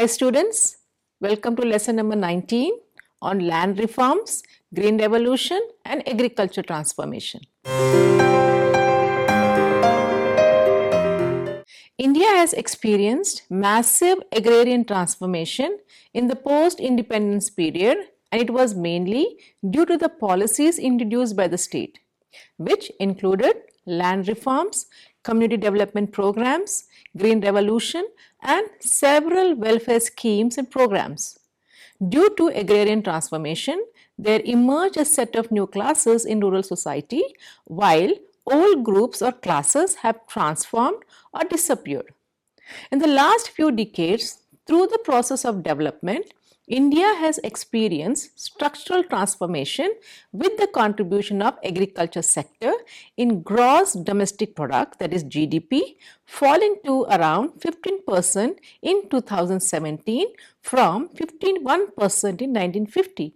students, welcome to lesson number 19 on land reforms, green revolution and agriculture transformation. India has experienced massive agrarian transformation in the post-independence period, and it was mainly due to the policies introduced by the state, which included land reforms, community development programs, green revolution and several welfare schemes and programs. Due to agrarian transformation, there emerged a set of new classes in rural society, while old groups or classes have transformed or disappeared. In the last few decades, through the process of development, India has experienced structural transformation with the contribution of agriculture sector in gross domestic product, that is GDP, falling to around 15% in 2017 from 51% in 1950.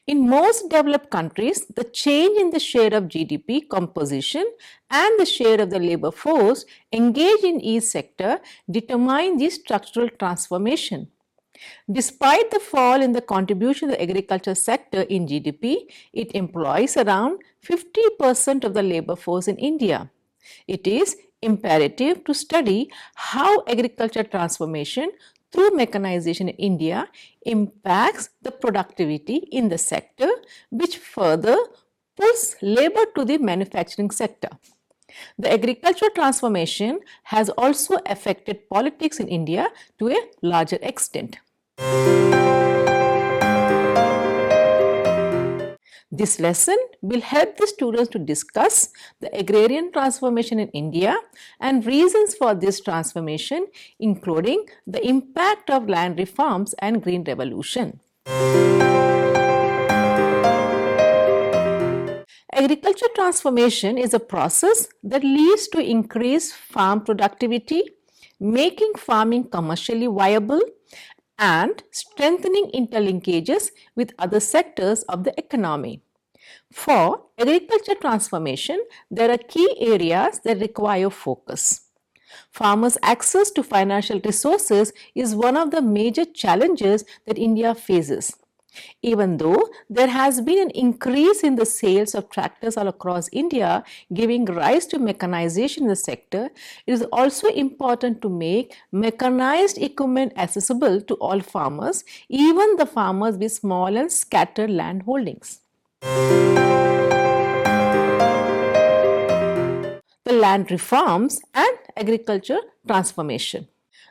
In most developed countries, the change in the share of GDP composition and the share of the labor force engaged in each sector determine the structural transformation. Despite the fall in the contribution of the agriculture sector in GDP, it employs around 50% of the labor force in India. It is imperative to study how agriculture transformation through mechanization in India impacts the productivity in the sector, which further pulls labor to the manufacturing sector. The agricultural transformation has also affected politics in India to a larger extent. This lesson will help the students to discuss the agrarian transformation in India and reasons for this transformation, including the impact of land reforms and green revolution. Agriculture transformation is a process that leads to increased farm productivity, making farming commercially viable, and strengthening interlinkages with other sectors of the economy. For agriculture transformation, there are key areas that require focus. Farmers' access to financial resources is one of the major challenges that India faces. Even though there has been an increase in the sales of tractors all across India, giving rise to mechanization in the sector, it is also important to make mechanized equipment accessible to all farmers, even the farmers with small and scattered land holdings. The land reforms and agriculture transformation.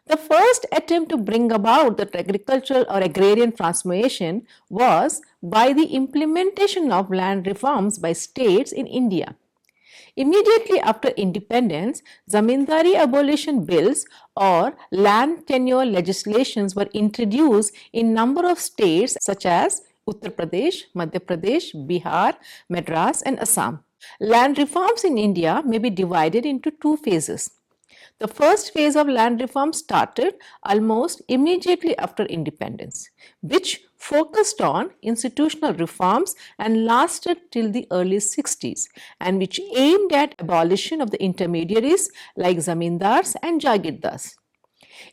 The first attempt to bring about the agricultural or agrarian transformation was by the implementation of land reforms by states in India. Immediately after independence, zamindari abolition bills or land tenure legislations were introduced in number of states such as Uttar Pradesh, Madhya Pradesh, Bihar, Madras and Assam. Land reforms in India may be divided into two phases. The first phase of land reform started almost immediately after independence, which focused on institutional reforms and lasted till the early 60s, and which aimed at abolition of the intermediaries like zamindars and jagirdars.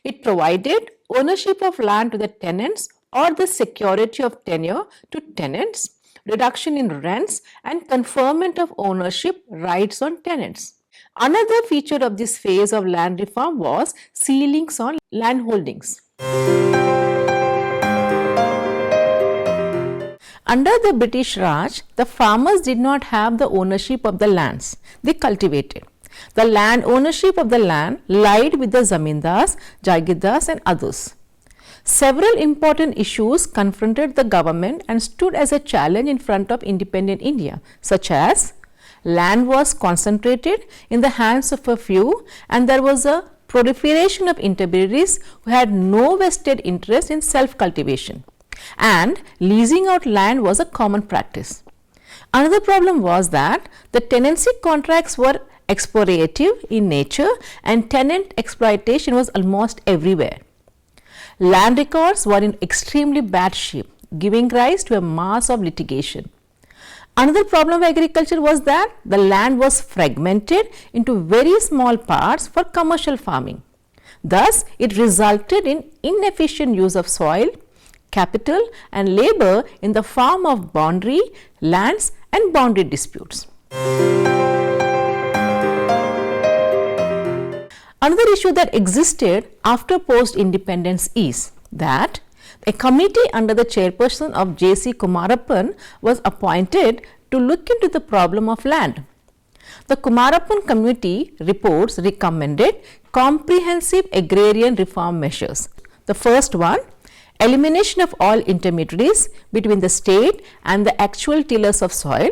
It provided ownership of land to the tenants or the security of tenure to tenants, reduction in rents and conferment of ownership rights on tenants. Another feature of this phase of land reform was ceilings on land holdings. Under the British Raj, the farmers did not have the ownership of the lands they cultivated. The land ownership of the land lied with the zamindars, jagirdars and others. Several important issues confronted the government and stood as a challenge in front of independent India, such as land was concentrated in the hands of a few and there was a proliferation of intermediaries who had no vested interest in self-cultivation, and leasing out land was a common practice. Another problem was that the tenancy contracts were expropriative in nature and tenant exploitation was almost everywhere. Land records were in extremely bad shape, giving rise to a mass of litigation. Another problem of agriculture was that the land was fragmented into very small parts for commercial farming. Thus, it resulted in inefficient use of soil, capital and labor in the form of boundary, lands and boundary disputes. Another issue that existed after post-independence is that a committee under the chairperson of J.C. Kumarappan was appointed to look into the problem of land. The Kumarappan committee reports recommended comprehensive agrarian reform measures. The first one, elimination of all intermediaries between the state and the actual tillers of soil.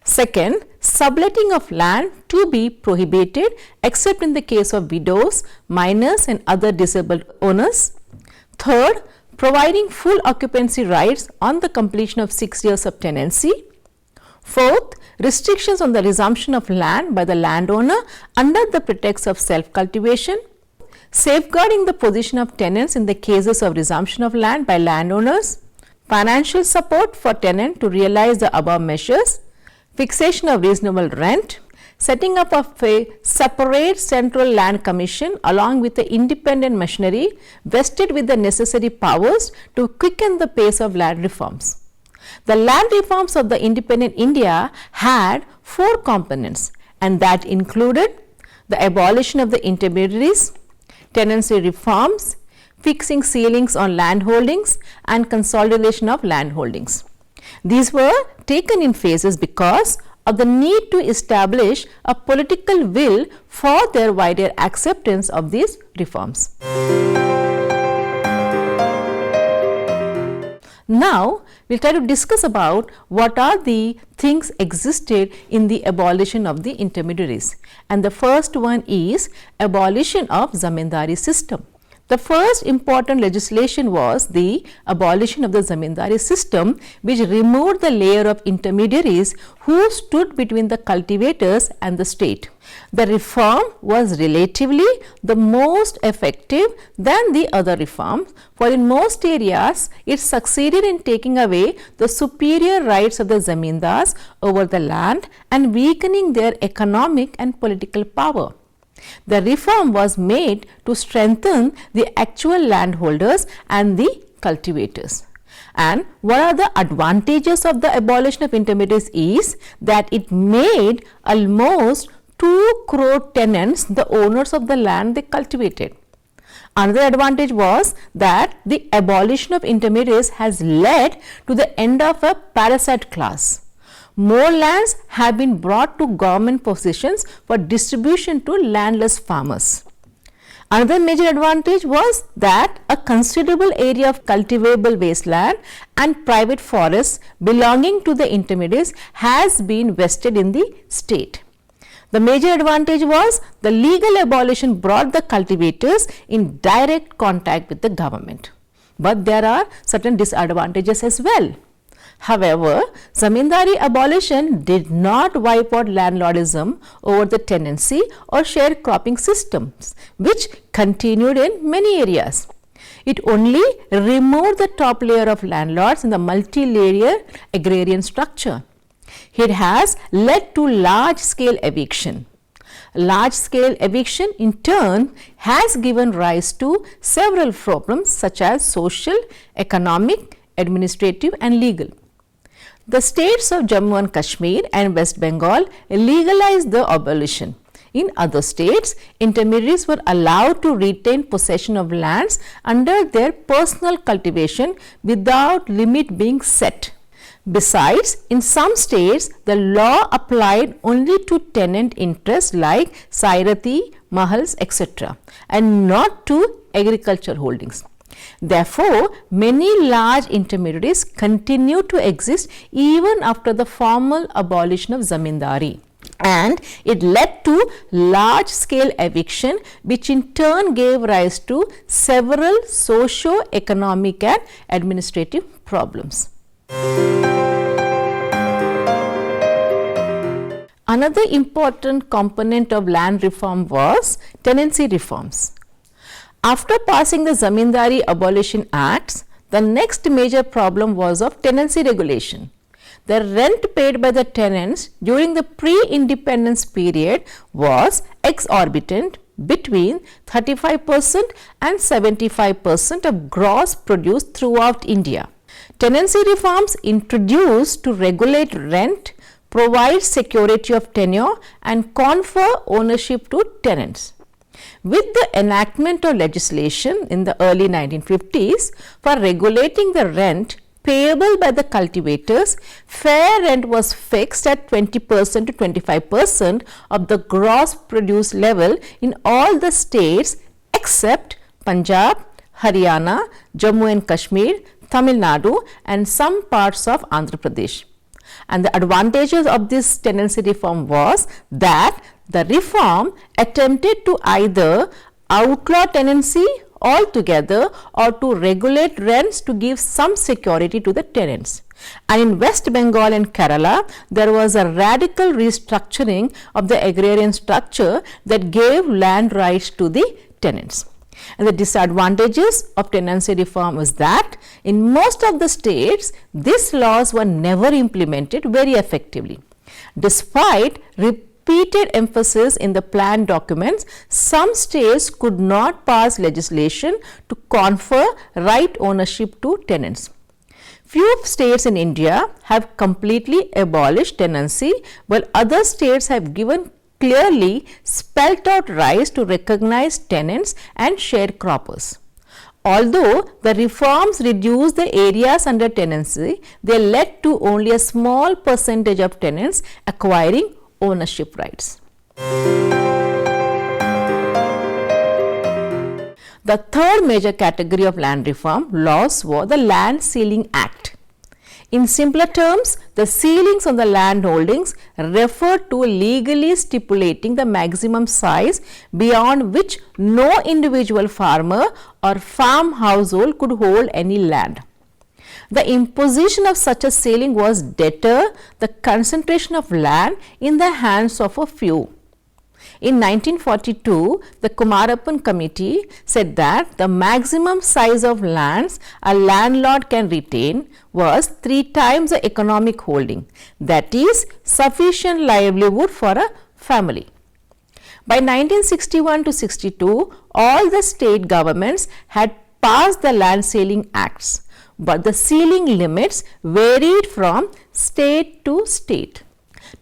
Second, subletting of land to be prohibited except in the case of widows, minors and other disabled owners. Third, providing full occupancy rights on the completion of 6 years of tenancy. Fourth, restrictions on the resumption of land by the landowner under the pretext of self-cultivation. Safeguarding the position of tenants in the cases of resumption of land by landowners. Financial support for tenant to realize the above measures. Fixation of reasonable rent, setting up of a separate central land commission along with the independent machinery vested with the necessary powers to quicken the pace of land reforms. The land reforms of the independent India had 4 components, and that included the abolition of the intermediaries, tenancy reforms, fixing ceilings on land holdings and consolidation of land holdings. These were taken in phases because of the need to establish a political will for their wider acceptance of these reforms. Now, we will try to discuss about what are the things existed in the abolition of the intermediaries. And the first one is abolition of zamindari system. The first important legislation was the abolition of the zamindari system, which removed the layer of intermediaries who stood between the cultivators and the state. The reform was relatively the most effective than the other reforms, for in most areas it succeeded in taking away the superior rights of the zamindars over the land and weakening their economic and political power. The reform was made to strengthen the actual landholders and the cultivators. And what are the advantages of the abolition of intermediaries is that it made almost 2 crore tenants the owners of the land they cultivated. Another advantage was that the abolition of intermediaries has led to the end of a parasite class. More lands have been brought to government possessions for distribution to landless farmers. Another major advantage was that a considerable area of cultivable wasteland and private forests belonging to the intermediaries has been vested in the state. The major advantage was the legal abolition brought the cultivators in direct contact with the government. But there are certain disadvantages as well. However, zamindari abolition did not wipe out landlordism over the tenancy or sharecropping systems, which continued in many areas. It only removed the top layer of landlords in the multi-layer agrarian structure. It has led to large-scale eviction. Large-scale eviction in turn has given rise to several problems such as social, economic, administrative and legal. The states of Jammu and Kashmir and West Bengal legalized the abolition. In other states, intermediaries were allowed to retain possession of lands under their personal cultivation without limit being set. Besides, in some states, the law applied only to tenant interests like sairati, mahals, etc. and not to agriculture holdings. Therefore, many large intermediaries continue to exist even after the formal abolition of zamindari, and it led to large-scale eviction, which in turn gave rise to several socio-economic and administrative problems. Another important component of land reform was tenancy reforms. After passing the Zamindari Abolition Acts, the next major problem was of tenancy regulation. The rent paid by the tenants during the pre-independence period was exorbitant between 35% and 75% of gross produce throughout India. Tenancy reforms introduced to regulate rent, provide security of tenure and confer ownership to tenants. With the enactment of legislation in the early 1950s for regulating the rent payable by the cultivators, fair rent was fixed at 20% to 25% of the gross produce level in all the states except Punjab, Haryana, Jammu and Kashmir, Tamil Nadu and some parts of Andhra Pradesh. And the advantages of this tenancy reform was that the reform attempted to either outlaw tenancy altogether or to regulate rents to give some security to the tenants. And in West Bengal and Kerala, there was a radical restructuring of the agrarian structure that gave land rights to the tenants. And the disadvantages of tenancy reform was that in most of the states, these laws were never implemented very effectively. Despite repeated emphasis in the plan documents, some states could not pass legislation to confer right ownership to tenants. Few states in India have completely abolished tenancy, while other states have given clearly spelt out rights to recognize tenants and sharecroppers. Although the reforms reduced the areas under tenancy, they led to only a small percentage of tenants acquiring ownership rights. The third major category of land reform laws was the Land Ceiling Act. In simpler terms, the ceilings on the land holdings refer to legally stipulating the maximum size beyond which no individual farmer or farm household could hold any land. The imposition of such a ceiling was deter the concentration of land in the hands of a few. In 1942, the Kumarappan Committee said that the maximum size of lands a landlord can retain was 3 times the economic holding, that is, sufficient livelihood for a family. By 1961 to 62, all the state governments had passed the Land Ceiling Acts, but the ceiling limits varied from state to state.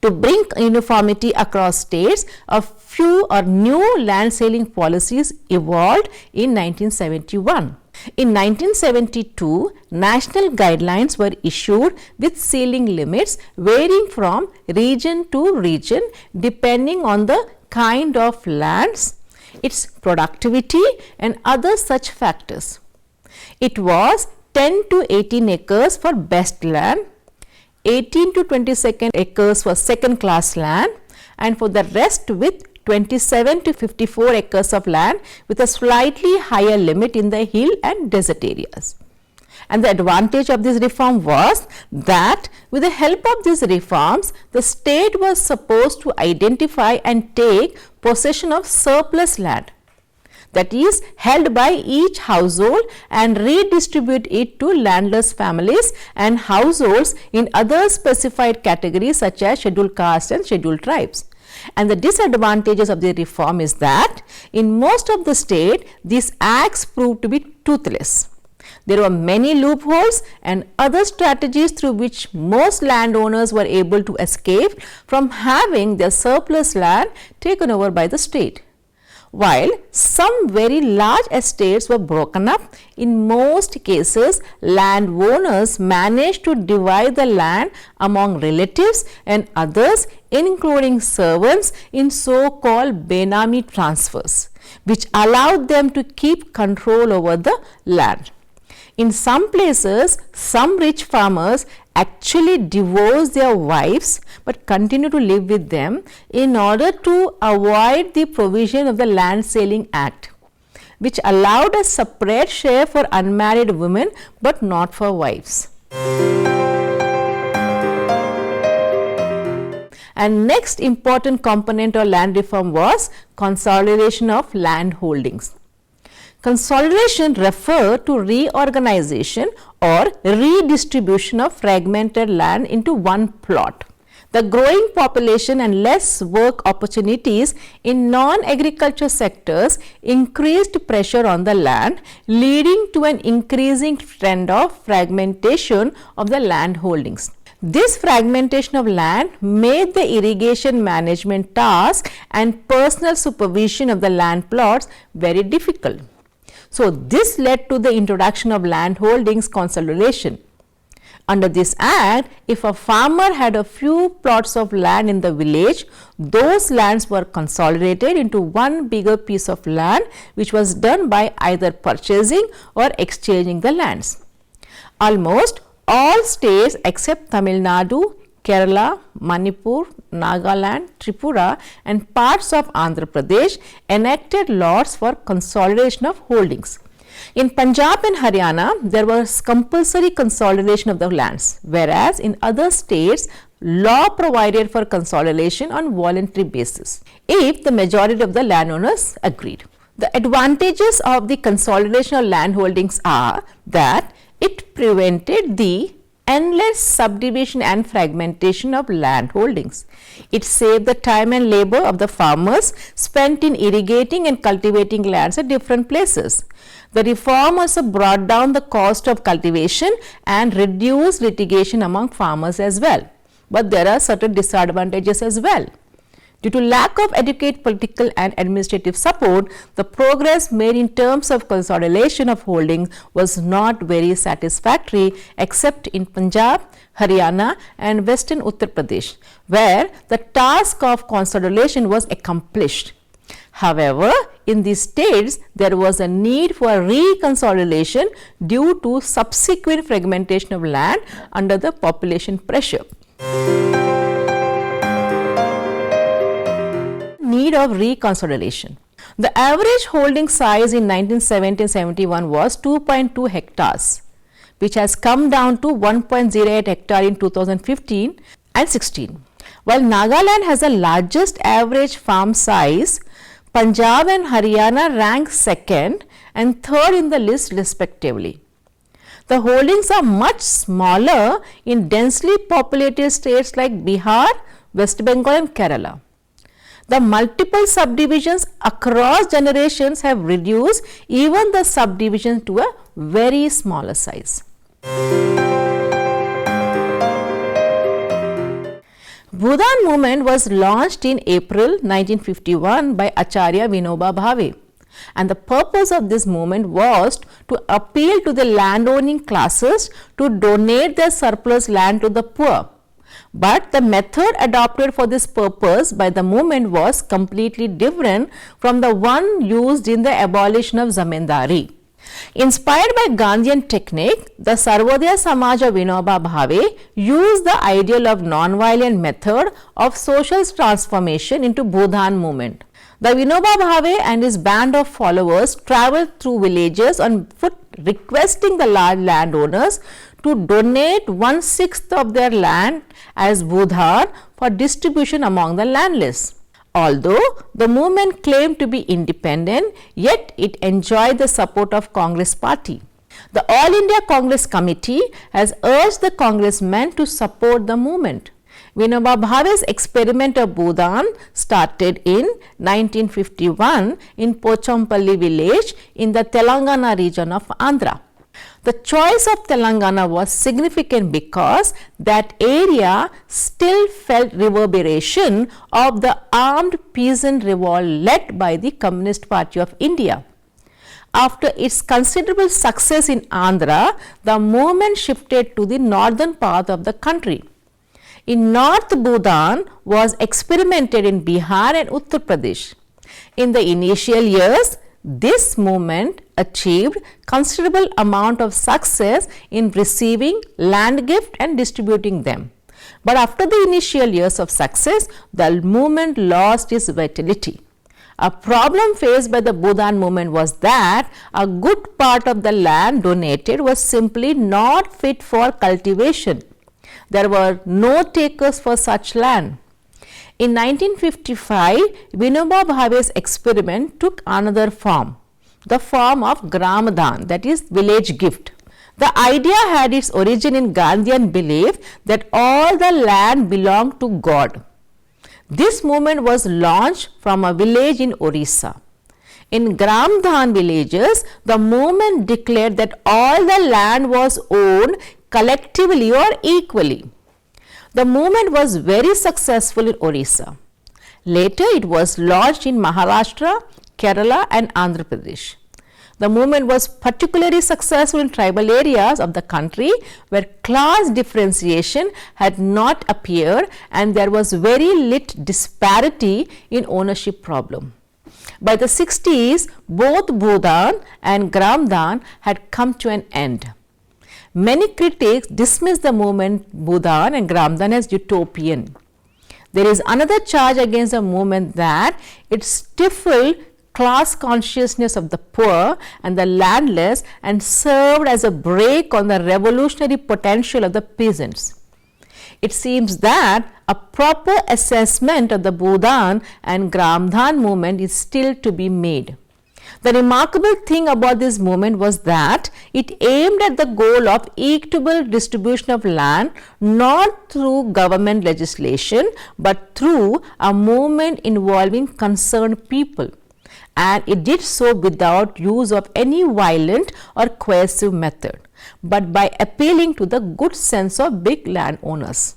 To bring uniformity across states, a few or new land ceiling policies evolved in 1971. In 1972, national guidelines were issued with ceiling limits varying from region to region depending on the kind of lands, its productivity and other such factors. It was 10 to 18 acres for best land, 18 to 22 acres for second class land, and for the rest with 27 to 54 acres of land with a slightly higher limit in the hill and desert areas. And the advantage of this reform was that with the help of these reforms, the state was supposed to identify and take possession of surplus land, that is held by each household, and redistribute it to landless families and households in other specified categories such as scheduled castes and scheduled tribes. And the disadvantages of the reform is that in most of the state, these acts proved to be toothless. There were many loopholes and other strategies through which most landowners were able to escape from having their surplus land taken over by the state. While some very large estates were broken up, in most cases landowners managed to divide the land among relatives and others, including servants, in so-called Benami transfers, which allowed them to keep control over the land. In some places, some rich farmers actually divorced their wives but continue to live with them in order to avoid the provision of the Land Ceiling Act, which allowed a separate share for unmarried women but not for wives. And next important component of land reform was consolidation of land holdings. Consolidation referred to reorganization or redistribution of fragmented land into one plot. The growing population and less work opportunities in non-agriculture sectors increased pressure on the land, leading to an increasing trend of fragmentation of the land holdings. This fragmentation of land made the irrigation management task and personal supervision of the land plots very difficult. So, this led to the introduction of land holdings consolidation. Under this act, if a farmer had a few plots of land in the village, those lands were consolidated into one bigger piece of land, which was done by either purchasing or exchanging the lands. Almost all states except Tamil Nadu, Kerala, Manipur, Nagaland, Tripura and parts of Andhra Pradesh enacted laws for consolidation of holdings. In Punjab and Haryana, there was compulsory consolidation of the lands, whereas in other states, law provided for consolidation on voluntary basis, if the majority of the landowners agreed. The advantages of the consolidation of land holdings are that it prevented the endless subdivision and fragmentation of land holdings. It saved the time and labor of the farmers spent in irrigating and cultivating lands at different places. The reform also brought down the cost of cultivation and reduced litigation among farmers as well. But there are certain disadvantages as well. Due to lack of adequate political and administrative support, the progress made in terms of consolidation of holdings was not very satisfactory except in Punjab, Haryana and Western Uttar Pradesh, where the task of consolidation was accomplished. However, in these states, there was a need for reconsolidation due to subsequent fragmentation of land under the population pressure. Need of reconsolidation. The average holding size in 1970-71 was 2.2 hectares, which has come down to 1.08 hectare in 2015 and 16. While Nagaland has the largest average farm size, Punjab and Haryana rank second and third in the list respectively. The holdings are much smaller in densely populated states like Bihar, West Bengal and Kerala. The multiple subdivisions across generations have reduced even the subdivision to a very smaller size. Bhudan movement was launched in April 1951 by Acharya Vinoba Bhave, and the purpose of this movement was to appeal to the landowning classes to donate their surplus land to the poor. But the method adopted for this purpose by the movement was completely different from the one used in the abolition of zamindari. Inspired by Gandhian technique, the Sarvodaya Samaj of Vinoba Bhave used the ideal of non-violent method of social transformation into Bhudan movement. The Vinoba Bhave and his band of followers travelled through villages on foot requesting the large landowners to donate 1/6 of their land as Bhudan for distribution among the landless. Although the movement claimed to be independent, yet it enjoyed the support of Congress party. The All India Congress Committee has urged the congressmen to support the movement. Vinoba Bhave's experiment of Bhudan started in 1951 in Pochampalli village in the Telangana region of Andhra. The choice of Telangana was significant because that area still felt reverberation of the armed peasant revolt led by the Communist Party of India. After its considerable success in Andhra, the movement shifted to the northern part of the country. In North Bhudan was experimented in Bihar and Uttar Pradesh. In the initial years, this movement achieved considerable amount of success in receiving land gift and distributing them. But after the initial years of success, the movement lost its vitality. A problem faced by the Bhudan movement was that a good part of the land donated was simply not fit for cultivation. There were no takers for such land. In 1955, Vinoba Bhave's experiment took another form, the form of Gram Dan, that is village gift. The idea had its origin in Gandhian belief that all the land belonged to God. This movement was launched from a village in Orissa. In Gramdhan villages, the movement declared that all the land was owned collectively or equally. The movement was very successful in Orissa. Later, it was launched in Maharashtra, Kerala and Andhra Pradesh. The movement was particularly successful in tribal areas of the country where class differentiation had not appeared and there was very little disparity in ownership problem. By the 60s, both Bhudan and Gramdhan had come to an end. Many critics dismiss the movement Bhudan and Gramdhan as utopian. There is another charge against the movement that it stifled class consciousness of the poor and the landless and served as a brake on the revolutionary potential of the peasants. It seems that a proper assessment of the Bhudan and Gramdhan movement is still to be made. The remarkable thing about this movement was that it aimed at the goal of equitable distribution of land not through government legislation but through a movement involving concerned people. And it did so without use of any violent or coercive method, but by appealing to the good sense of big landowners.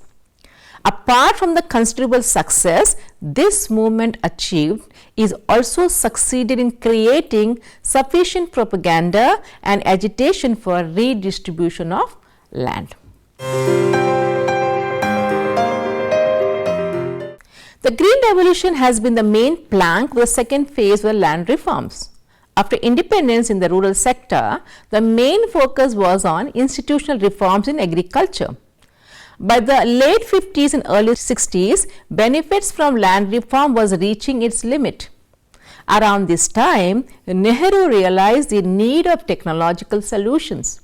Apart from the considerable success this movement achieved, is also succeeded in creating sufficient propaganda and agitation for redistribution of land. The Green Revolution has been the main plank of the second phase of land reforms. After independence in the rural sector, the main focus was on institutional reforms in agriculture. By the late 50s and early 60s, benefits from land reform was reaching its limit. Around this time, Nehru realized the need of technological solutions.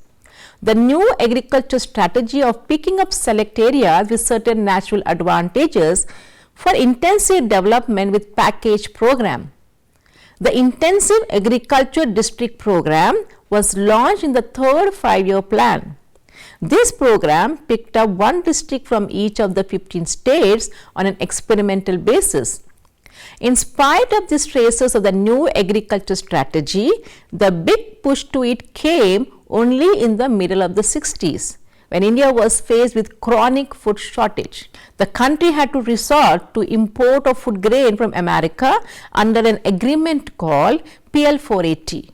The new agriculture strategy of picking up select areas with certain natural advantages for intensive development with package program. The Intensive Agriculture District Program was launched in the third 5-year plan. This program picked up one district from each of the 15 states on an experimental basis. In spite of these traces of the new agriculture strategy, the big push to it came only in the middle of the 60s, when India was faced with chronic food shortage. The country had to resort to import of food grain from America under an agreement called PL 480.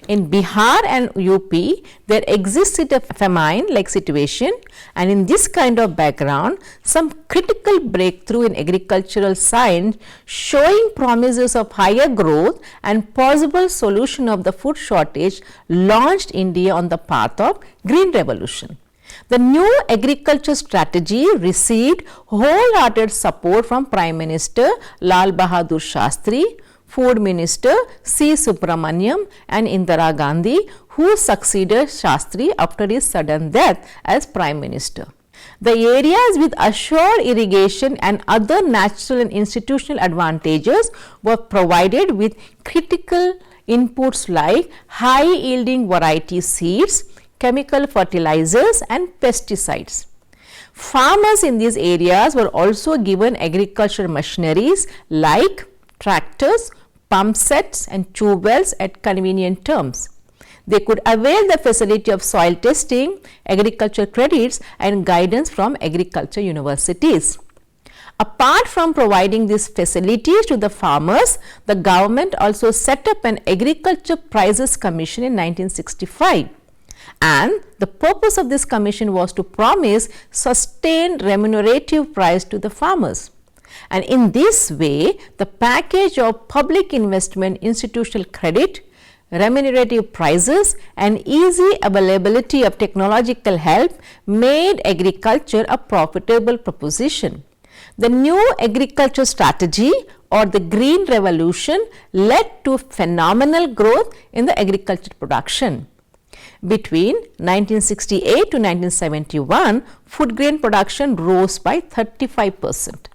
In Bihar and UP, there existed a famine-like situation, and in this kind of background, some critical breakthrough in agricultural science showing promises of higher growth and possible solution of the food shortage launched India on the path of Green Revolution. The new agriculture strategy received wholehearted support from Prime Minister Lal Bahadur Shastri, Food Minister C. Subramaniam and Indira Gandhi, who succeeded Shastri after his sudden death as Prime Minister. The areas with assured irrigation and other natural and institutional advantages were provided with critical inputs like high-yielding variety seeds, chemical fertilizers and pesticides. Farmers in these areas were also given agricultural machineries like tractors, pump sets and tube wells at convenient terms. They could avail the facility of soil testing, agriculture credits and guidance from agriculture universities. Apart from providing these facilities to the farmers, the government also set up an Agriculture Prices Commission in 1965. And the purpose of this commission was to promise sustained remunerative price to the farmers. And in this way, the package of public investment, institutional credit, remunerative prices and easy availability of technological help made agriculture a profitable proposition. The new agriculture strategy or the Green Revolution led to phenomenal growth in the agriculture production. Between 1968 to 1971, food grain production rose by 35%.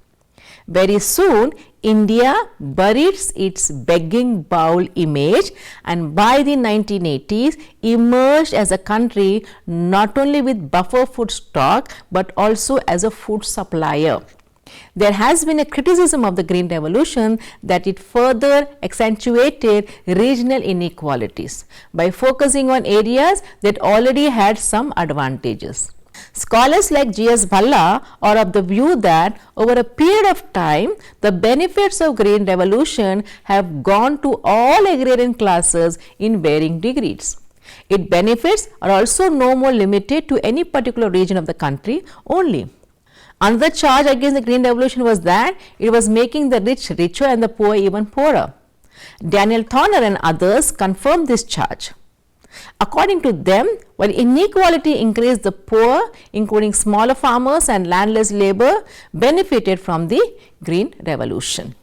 Very soon, India buried its begging bowl image and by the 1980s emerged as a country not only with buffer food stock but also as a food supplier. There has been a criticism of the Green Revolution that it further accentuated regional inequalities by focusing on areas that already had some advantages. Scholars like G.S. Bhalla are of the view that over a period of time, the benefits of Green Revolution have gone to all agrarian classes in varying degrees. Its benefits are also no more limited to any particular region of the country only. Another charge against the Green Revolution was that it was making the rich richer and the poor even poorer. Daniel Thorner and others confirmed this charge. According to them, while inequality increased, the poor, including smaller farmers and landless labor, benefited from the Green Revolution.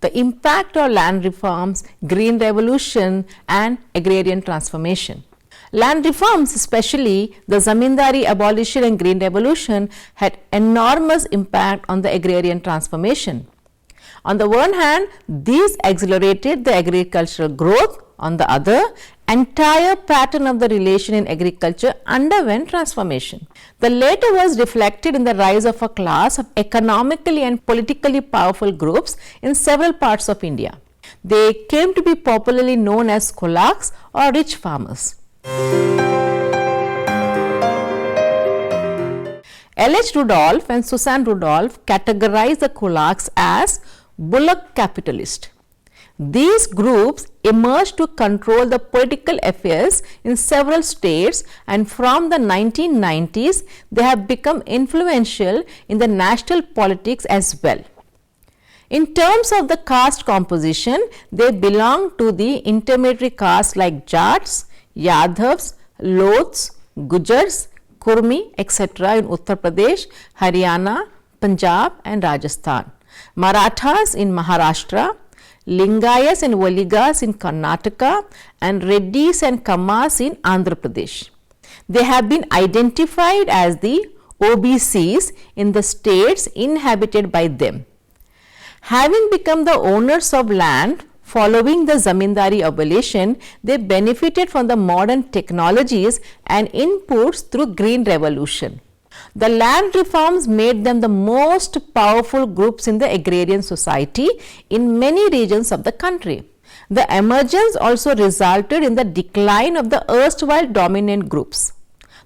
The impact of land reforms, Green Revolution and agrarian transformation. Land reforms, especially the Zamindari abolition and Green Revolution, had enormous impact on the agrarian transformation. On the one hand, these accelerated the agricultural growth. On the other, entire pattern of the relation in agriculture underwent transformation. The latter was reflected in the rise of a class of economically and politically powerful groups in several parts of India. They came to be popularly known as kulaks or rich farmers. L.H. Rudolph and Susan Rudolph categorized the kulaks as bullock capitalist. These groups emerged to control the political affairs in several states, and from the 1990s they have become influential in the national politics as well. In terms of the caste composition, they belong to the intermediary castes like Jats, Yadavs, Loths, Gujars, Kurmi, etc. in Uttar Pradesh, Haryana, Punjab and Rajasthan. Marathas in Maharashtra, Lingayas and Valigas in Karnataka and Reddis and Kammas in Andhra Pradesh. They have been identified as the OBCs in the states inhabited by them. Having become the owners of land following the Zamindari abolition, they benefited from the modern technologies and inputs through Green Revolution. The land reforms made them the most powerful groups in the agrarian society in many regions of the country. The emergence also resulted in the decline of the erstwhile dominant groups.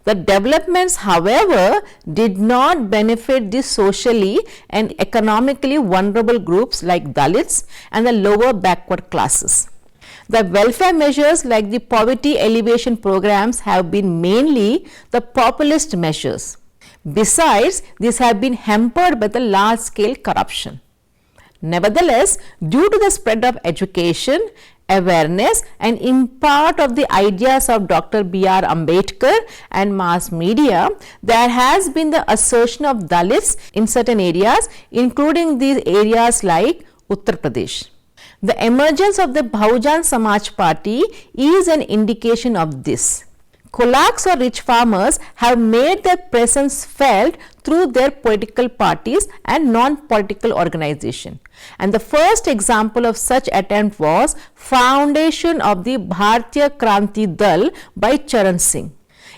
The developments, however, did not benefit the socially and economically vulnerable groups like Dalits and the lower backward classes. The welfare measures like the poverty alleviation programs have been mainly the populist measures. Besides, these have been hampered by the large-scale corruption. Nevertheless, due to the spread of education, awareness and impart of the ideas of Dr. B.R. Ambedkar and mass media, there has been the assertion of Dalits in certain areas, including these areas like Uttar Pradesh. The emergence of the Bahujan Samaj Party is an indication of this. Kulaks or rich farmers have made their presence felt through their political parties and non-political organization. And the first example of such attempt was foundation of the Bharatiya Kranti Dal by Charan Singh.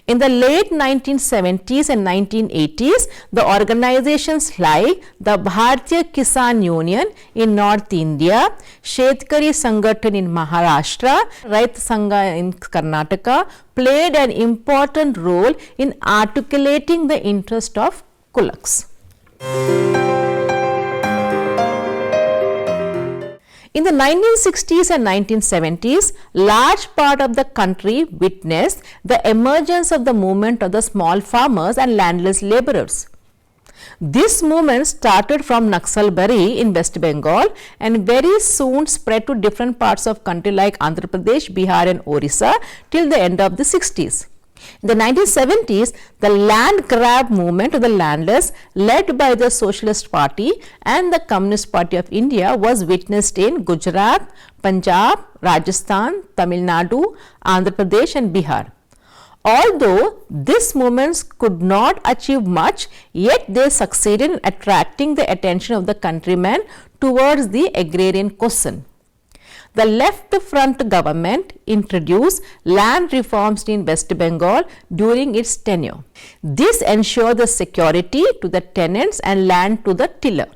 In the late 1970s and 1980s, the organizations like the Bharatiya Kisan Union in North India, Shetkari Sangathan in Maharashtra, Rait Sangha in Karnataka played an important role in articulating the interest of kulaks. In the 1960s and 1970s, large part of the country witnessed the emergence of the movement of the small farmers and landless laborers. This movement started from Naxalbari in West Bengal and very soon spread to different parts of country like Andhra Pradesh, Bihar and Orissa till the end of the 60s. In the 1970s, the land grab movement of the landless led by the Socialist Party and the Communist Party of India was witnessed in Gujarat, Punjab, Rajasthan, Tamil Nadu, Andhra Pradesh and Bihar. Although these movements could not achieve much, yet they succeeded in attracting the attention of the countrymen towards the agrarian question. The left front government introduced land reforms in West Bengal during its tenure. This ensured the security to the tenants and land to the tiller.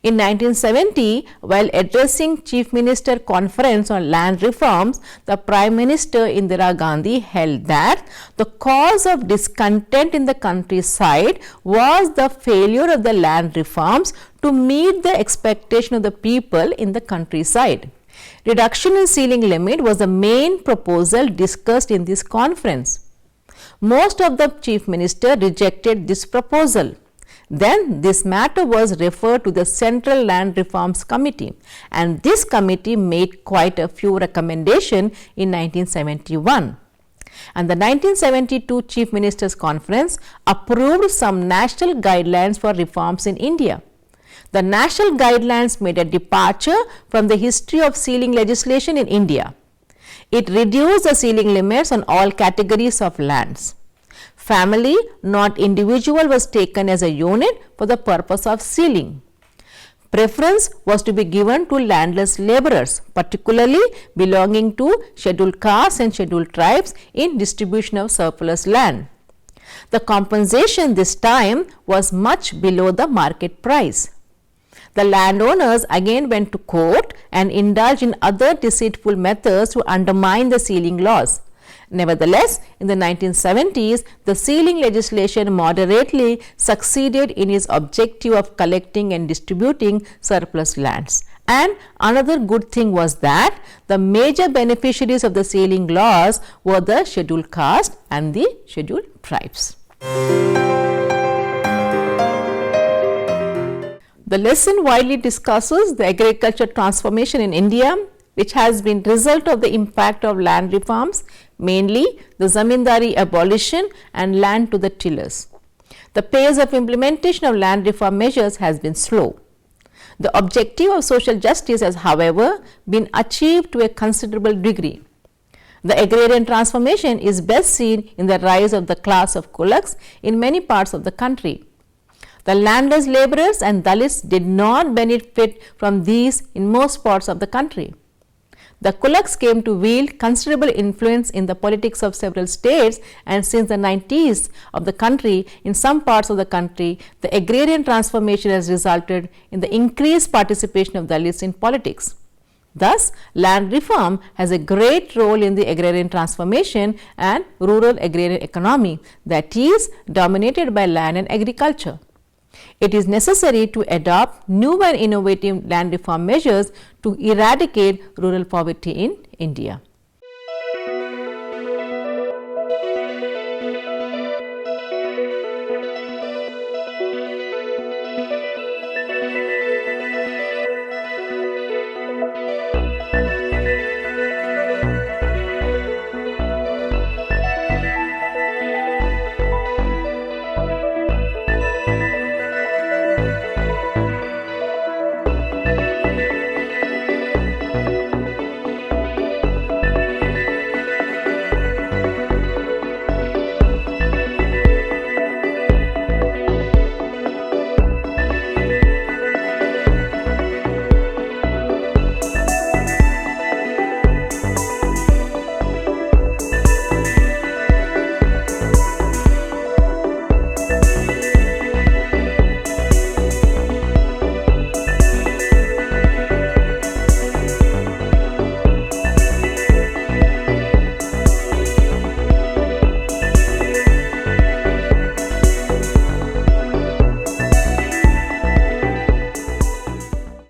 In 1970, while addressing Chief Minister Conference on Land Reforms, the Prime Minister Indira Gandhi held that the cause of discontent in the countryside was the failure of the land reforms to meet the expectation of the people in the countryside. Reduction in ceiling limit was the main proposal discussed in this conference. Most of the Chief Minister rejected this proposal. Then this matter was referred to the Central Land Reforms Committee, and this committee made quite a few recommendations in 1971. And the 1972 Chief Ministers Conference approved some national guidelines for reforms in India. The national guidelines made a departure from the history of ceiling legislation in India. It reduced the ceiling limits on all categories of lands. Family, not individual, was taken as a unit for the purpose of ceiling. Preference was to be given to landless laborers, particularly belonging to scheduled castes and scheduled tribes in distribution of surplus land. The compensation this time was much below the market price. The landowners again went to court and indulged in other deceitful methods to undermine the ceiling laws. Nevertheless, in the 1970s, the ceiling legislation moderately succeeded in its objective of collecting and distributing surplus lands. And another good thing was that the major beneficiaries of the ceiling laws were the scheduled caste and the scheduled tribes. The lesson widely discusses the agriculture transformation in India, which has been result of the impact of land reforms, mainly the zamindari abolition and land to the tillers. The pace of implementation of land reform measures has been slow. The objective of social justice has, however, been achieved to a considerable degree. The agrarian transformation is best seen in the rise of the class of kulaks in many parts of the country. The landless laborers and Dalits did not benefit from these in most parts of the country. The kulaks came to wield considerable influence in the politics of several states, and since the 90s of the country, in some parts of the country, the agrarian transformation has resulted in the increased participation of Dalits in politics. Thus, land reform has a great role in the agrarian transformation and rural agrarian economy that is dominated by land and agriculture. It is necessary to adopt new and innovative land reform measures to eradicate rural poverty in India.